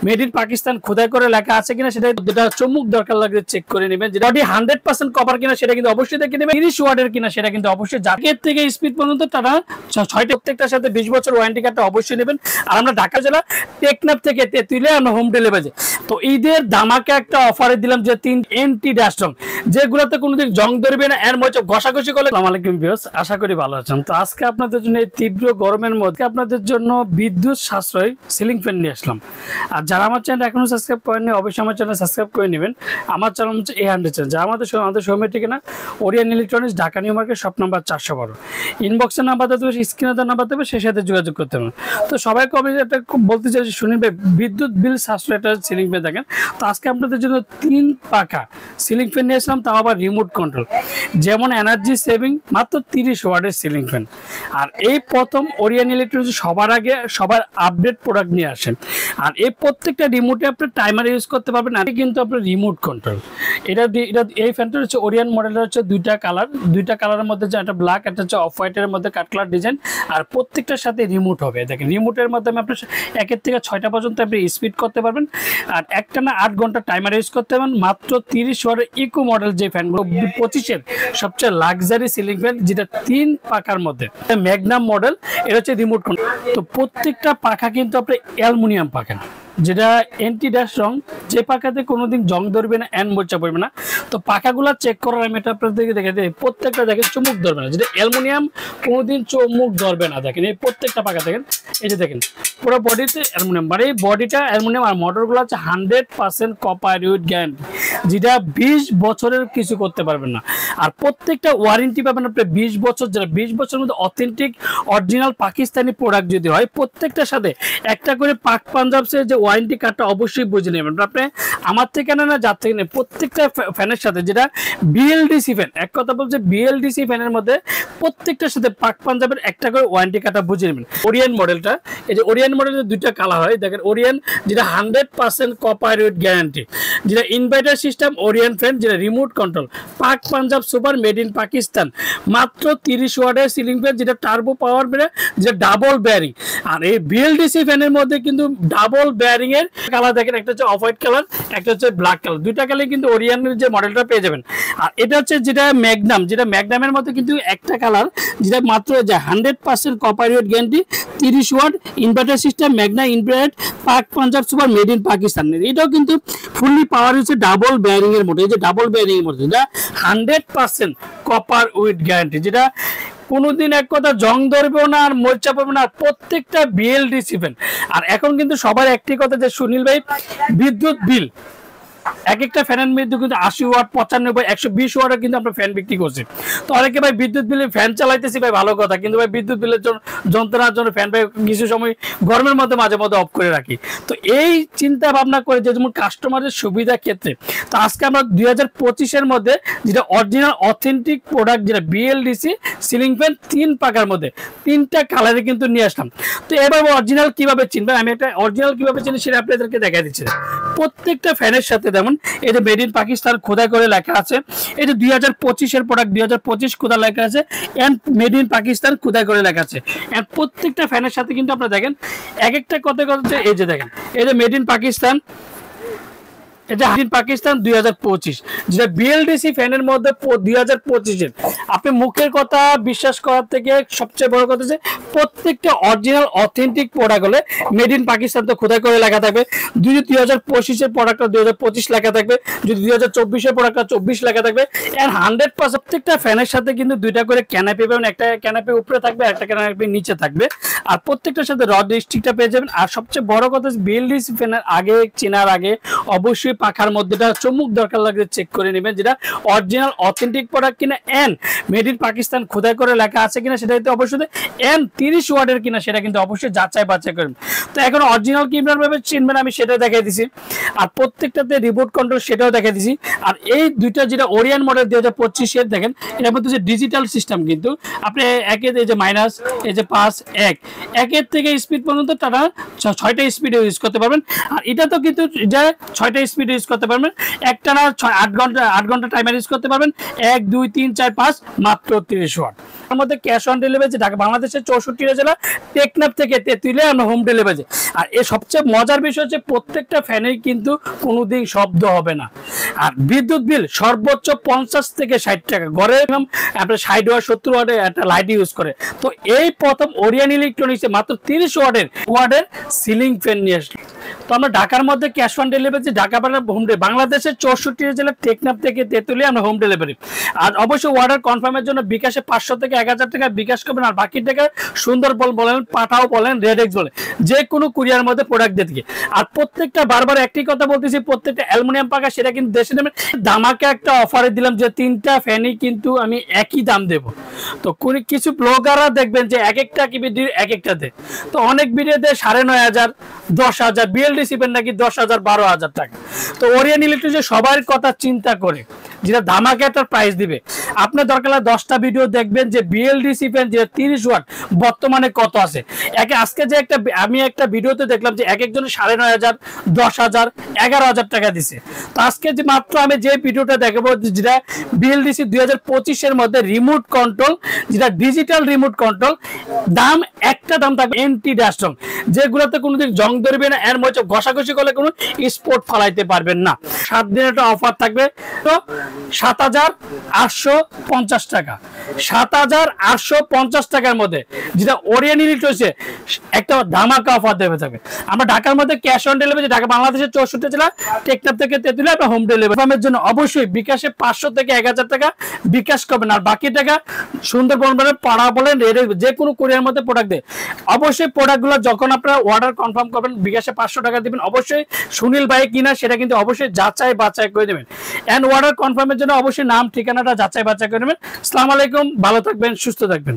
Made in Pakistan খোদাই করে লেখা আছে কিনা সেটা যেটা চমক দরকার লাগলে চেক করে নেবেন। যেটা 100% কপার কিনা সেটা কিন্তু অবশ্যই দেখে নেবেন। 30 ওয়াটের কিনা সেটা কিন্তু অবশ্যই জাকের থেকে স্পিড পর্যন্ত তারা 6টা প্রত্যেকটার সাথে 20 বছর ওয়ারেন্টি কার্ডটা অবশ্যই নেবেন। আর আমরা ঢাকা জেলা টেকনাফ থেকে তেতুলে আমরা হোম ডেলিভারি। তো ঈদের দামাকে একটা অফারে দিলাম যে 3 এন্টি ড্যাশরং যেগুলোতে কোনোদিন জং ধরবে না, এর মধ্যে ঘষাঘষি করলে। আসসালামু আলাইকুম ভিউয়ার্স, আশা করি ভালো আছেন। তো আজকে আপনাদের জন্য এই তীব্র গরমের মধ্যে আপনাদের জন্য বিদ্যুৎ সাশ্রয় সিলিং ফ্যান নিয়ে আসলাম। আর যারা আমার চ্যানেল এখনো সাবস্ক্রাইব করেননি অবশ্যই আমার চ্যানেল সাবস্ক্রাইব করে নেবেন। আমার চ্যানেল হচ্ছে A100 চ্যানেল, যা আমাদের শোরুমের ঠিকানা Orion electronics, Dhaka new market, shop number 412। ইনবক্সের নাম্বার দেবে, স্ক্রিনে দেওয়ার নাম্বার দেবে, সেই সাথে যোগাযোগ করতে হবে। তো সবাই কবে একটা বলতে চাই শুনি ভাই বিদ্যুৎ বিল সাশ্রয় একটা সিলিং ফ্যান দেখেন। তো আজকে আপনাদের জন্য 3 পাকা সিলিং ফ্যান নিয়ে আসলাম, তাও আবার রিমোট কন্ট্রোল, যেমন এনার্জি সেভিং, মাত্র 30 ওয়াটের সিলিং ফ্যান। আর এই প্রথম ওরিয়ন ইলেকট্রনিক্স সবার আগে সবার আপডেট প্রোডাক্ট নিয়ে আসেন। আর এই প্রত্যেকটা রিমোটে আপনি টাইমার ইউজ করতে পারবেন, আর কিন্তু আপনার রিমোট কন্ট্রোল। এটা এই ফ্যানটা হচ্ছে ওরিয়ন মডেলের, হচ্ছে দুইটা কালারের মধ্যে, যে একটা ব্ল্যাক, একটা হচ্ছে অফ হোয়াইটের মধ্যে কাট কালার ডিজাইন। আর প্রত্যেকটার সাথে রিমোট হবে। দেখেন রিমোটের মাধ্যমে আপনি 1 থেকে 6টা পর্যন্ত আপনি স্পিড করতে পারবেন। আর একটানা 8 ঘন্টা টাইমার ইউজ করতে পারবেন। মাত্র 30 ওয়াটের ইকো মডেল যে ফ্যানগুলো 25-এর সবচেয়ে লাক্সারি সিলিং ফ্যান, যেটা 3 পাকার মধ্যে ম্যাগনাম মডেল। এটা হচ্ছে রিমোট কন্ট্রোল। তো প্রত্যেকটা পাখা কিন্তু আপনি অ্যালুমিনিয়াম পাখা, যেটা এন্টি ড্যাশ রং, যে পাখাতে কোনোদিন জং ধরবে না, এন মোর্চা পড়বে না। তো পাখাগুলো চেক করার আমি এটা আপনাদেরকে দেখে দিই। প্রত্যেকটা দেখেন চুমুক ধরবে না, যেটা অ্যালুমিনিয়াম কোনোদিন চুমুক ধরবে না। দেখেন এই প্রত্যেকটা পাখা দেখেন, এই যে দেখেন পুরো বডিতে অ্যালুমিনিয়াম, মানে এই বডিটা অ্যালুমিনিয়াম। আর মোটরগুলো হচ্ছে 100% কপার উইথ গ্যারান্টি, যেটা 20 বছরের কিছু করতে পারবেন না। আর প্রত্যেকটা ওয়ারেন্টি পাবেন আপনি 20 বছর, যেটা 20 বছরের মধ্যে অথেন্টিক অরিজিনাল পাকিস্তানি প্রোডাক্ট যদি হয়, প্রত্যেকটার সাথে একটা করে পাক পাঞ্জাবসের যে ওয়ারেন্টি কার্ডটা অবশ্যই বুঝে নেবেন। আপনি আমার থেকে না যার থেকে নেন, প্রত্যেকটা ফ্যানের সাথে, যেটা বিএলডিসি ফ্যান, এক কথা বলছে বিএলডিসি ফ্যানের মধ্যে প্রত্যেকটার সাথে পাক পাঞ্জাবের একটা করে ওয়ারেন্টি কার্ডটা বুঝে নেবেন। ওরিয়ন মডেলটা, এই যে ওরিয়ন মডেলের দুইটা কালার হয় দেখেন। ওরিয়ন যেটা 100% কপার উইথ গ্যারান্টি, যেটা ইনভার্টার সিস্টেম ওরিয়ন ফ্যান, যেটা রিমোট কন্ট্রোল, পাক Punjab super, made in Pakistan, মাত্র 30 ওয়াটের সিলিং ফ্যান, যেটা টার্বো পাওয়ার, যেটা ডাবল বেয়ারিং। আর এই বিএলডিসি ফ্যানের মধ্যে কিন্তু ডাবল বেয়ারিং এর কালার দেখেন, একটা হচ্ছে অফ হোয়াইট কালার, একটা হচ্ছে ব্ল্যাক কালার, দুইটা কালার কিন্তু ওরিয়নের যে মডেলটা পেয়ে যাবেন। আর এটা হচ্ছে যেটা ম্যাগনাম, যেটা ম্যাগনামের মধ্যে কিন্তু একটা কালার, যেটা মাত্র 100% copper weight guarantee, 30 watt inverter system, Magna inverter, Pak Punjab super, made in Pakistan. এটাও কিন্তু ফুললি পাওয়ার হচ্ছে ডাবল বেয়ারিং এর মধ্যে, এই যে ডাবল বেয়ারিং এর মধ্যে, যেটা 100% কপার উইথ গ্যারান্টি, যেটা কোনোদিন এক কথা জং ধরবেও না, আর মোর্চা পড়বে না। প্রত্যেকটা বিএলডিসি ফ্যান। আর এখন কিন্তু সবার একটি কথা যে সুনীল ভাই বিদ্যুৎ বিল, এক একটা ফ্যানের মধ্যে কিন্তু 80 ওয়াট, 95, 120 ওয়াটের কিন্তু আমরা ফ্যান বিক্রি করছি। তো অনেকে ভাই বিদ্যুৎ বিলে ফ্যান চালাইতেছি ভাই ভালো কথা, কিন্তু ভাই বিদ্যুৎ বিলের যন্ত্রণার জন্য ফ্যান ভাই কিছু সময় গরমের মধ্যে মাঝে মধ্যে অফ করে রাখি। তো এই চিন্তা ভাবনা করে যে যেমন কাস্টমারের সুবিধার ক্ষেত্রে, তো আজকে আমরা 2025-এর মধ্যে যেটা অরিজিনাল অথেন্টিক প্রোডাক্ট, যেটা বিএলডিসি সিলিং ফ্যান 3 পাকার মধ্যে 3টা কালারে কিন্তু নিয়ে আসলাম। তো এবার অরিজিনাল কিভাবে চিনবেন, আমি একটা অরিজিনাল কিভাবে চিনি সেটা আপনাদেরকে দেখা দিচ্ছি। প্রত্যেকটা ফ্যানের সাথে যেমন এই যে মেড ইন পাকিস্তান খোদাই করে লেখা আছে, এই যে 2025-এর প্রোডাক্ট, 2025 খোদা লেখা আছে, এন্ড মেড ইন পাকিস্তান খোদাই করে লেখা আছে। এন্ড প্রত্যেকটা ফ্যানের সাথে কিন্তু আপনারা দেখেন এক একটা কথা, এই যে দেখেন এই যে মেড ইন পাকিস্তান, এটা পাকিস্তান 2025, যেটা বিএলডিসি ফ্যানের মধ্যে 2025-এর। আপনি মুখের কথা বিশ্বাস করার থেকে সবচেয়ে বড় কথা যে প্রত্যেকটা অরিজিনাল অথেন্টিক প্রোডাক্ট হলে মেড ইন পাকিস্তান তো খোদাই করে লেখা থাকবে। যদি 2025-এর প্রোডাক্টটা 2025 লেখা থাকবে, যদি 2024-এর প্রোডাক্টটা 24 লেখা থাকবে। এর 100% প্রত্যেকটা ফ্যানের সাথে কিন্তু দুইটা করে ক্যানাপি পাবেন, একটা ক্যানাপি উপরে থাকবে, একটা ক্যানাপি নিচে থাকবে। আর প্রত্যেকটার সাথে রড স্টিকটা পেয়ে যাবেন। আর সবচেয়ে বড় কথা বিএলডিসি ফ্যানের আগে চেনার আগে অবশ্যই পাখার মধ্যেটা চমক দরকার লাগলে চেক করে নেবেন, যেটা অরিজিনাল অথেন্টিক প্রোডাক্ট কিনা, এন মেড ইন পাকিস্তান খোদাই করে লেখা আছে কিনা সেটা কিন্তু অবশ্যই, এন 30 ওয়াটের কিনা সেটা কিন্তু অবশ্যই যাচাই বাছাই করবেন। তো এখন অরিজিনাল কিভাবে চিনবেন আমি সেটা দেখাই দিছি। আর প্রত্যেকটাতে রিমোট কন্ট্রোল সেটাও দেখাই দিছি। আর এই দুইটা যেটা ওরিয়ন মডেল 2025-এর দেখেন, এর মধ্যে যে ডিজিটাল সিস্টেম, কিন্তু আপনি একের এই যে মাইনাস, এই যে 5, 1 থেকে স্পিড পর্যন্ত তারা 6টা স্পিডে ইউজ করতে পারবেন। আর এটা তো কিন্তু এটা 6টা স্পিড ভিডিও ইউজ করতে পারবেন, একটানা 8 ঘন্টা টাইমার ইউজ করতে পারবেন। 1 2 3 4 5 মাত্র 30 ওয়াট। তার মধ্যে ক্যাশ অন ডেলিভারি ঢাকা বাংলাদেশের 64 জেলা, টেকনাফ থেকে তেঁতুলিয়া আমরা হোম ডেলিভারি। আর এর সবচেয়ে মজার বিষয় হচ্ছে প্রত্যেকটা ফ্যানেই কিন্তু কোনোদিন শব্দ হবে না। আর বিদ্যুৎ বিল সর্বোচ্চ 50 থেকে 60 টাকা, ঘরে আপনার 60 ওয়াট 70 ওয়াটের একটা লাইট ইউজ করে। তো এই প্রথম ওরিয়ন ইলেকট্রনিক্সে মাত্র 30 ওয়াটের সিলিং ফ্যান নিয়ে আসলো। তো আমরা ঢাকার মধ্যে cash on delivery, Dhaka home delivery, বাংলাদেশের 64 জেলা, টেকনাফ থেকে তেঁতুলিয়া আমরা হোম ডেলিভারি। আর অবশ্যই অর্ডার কনফার্মের জন্য বিকাশে 500 থেকে 1000 টাকা বিকাশ করবেন। আর বাকি টাকা সুন্দরবন বলেন, পাঠাও বলেন, রেডেক্স বলেন, যে কোনো কুরিয়ার মধ্যে প্রোডাক্ট দিয়ে দিকে। আর প্রত্যেকটা বারবার একটি কথা বলতেছি, প্রত্যেকটা অ্যালুমিনিয়াম পাকা সেটা কিন্তু দেশে নেবেন। দামাকে একটা অফারে দিলাম যে 3টা ফ্যানই কিন্তু আমি একই দাম দেব। তো কিছু ব্লগাররা দেখবেন যে এক একটা কি ভিডিও এক একটা দেয়, তো অনেক ভিডিও দেয় 9500 10,000, বিএলডিসি ফ্যান নাকি 10,000 12,000 টাকা। তো ওরিয়ন ইলেকট্রিক সবার কথা চিন্তা করে যেটা ধামাকে একটা প্রাইস দিবে। আপনার দরকার 10টা ভিডিও দেখবেন যে বিএলডিসি ফ্যান যে 30 ওয়াট বর্তমানে কত আছে। আজকে যে আমি একটা ভিডিওতে দেখলাম যে একজনের 9,500 10,000 11,000 টাকা দিছে। তো আজকে যে মাত্র আমি যে ভিডিওটা দেখাবো যেটা বিএলডিসি 2025 এর মধ্যে রিমোট কন্ট্রোল, যেটা ডিজিটাল রিমোট কন্ট্রোল, একটা দাম থাকবে এন্টি ডাস্টং, যেগুলোতে কোনোদিন জং ধরবে না, এর মধ্যে ঘষাঘষি করলে কোনো স্পট ফালাইতে পারবেন না। 7 দিনের একটা অফার থাকবে, তো 7,850 টাকা, 7,850 টাকার মধ্যে যেটা ওরিয়ন ইলেকট্রিক্সে একটা ধামাকা অফার দেবে থাকবে। আমরা ঢাকার মধ্যে ক্যাশ অন ডেলিভারি, ঢাকা বাংলাদেশের 64 জেলা, টেকনাফ থেকে তেঁতুলিয়া আমরা হোম ডেলিভারির জন্য অবশ্যই বিকাশে 500 থেকে 1000 টাকা বিকাশ করবেন। আর বাকি টাকা সুন্দরবন বলেন, পাড়া বলেন, যে কোনো কুরিয়ার মধ্যে প্রোডাক্ট দেয়। অবশ্যই প্রোডাক্টগুলো যখন আপনারা অর্ডার কনফার্ম করবেন বিকাশে 500 টাকা দিবেন। অবশ্যই সুনীল ভাই কিনা সেটা কিন্তু অবশ্যই যাচাই বাছাই করে দেবেন। এন্ড অর্ডার কনফার্মের জন্য অবশ্যই নাম ঠিকানাটা যাচাই বাছাই করে নেবেন। আসসালামু আলাইকুম, ভালো থাকবেন, সুস্থ থাকবেন।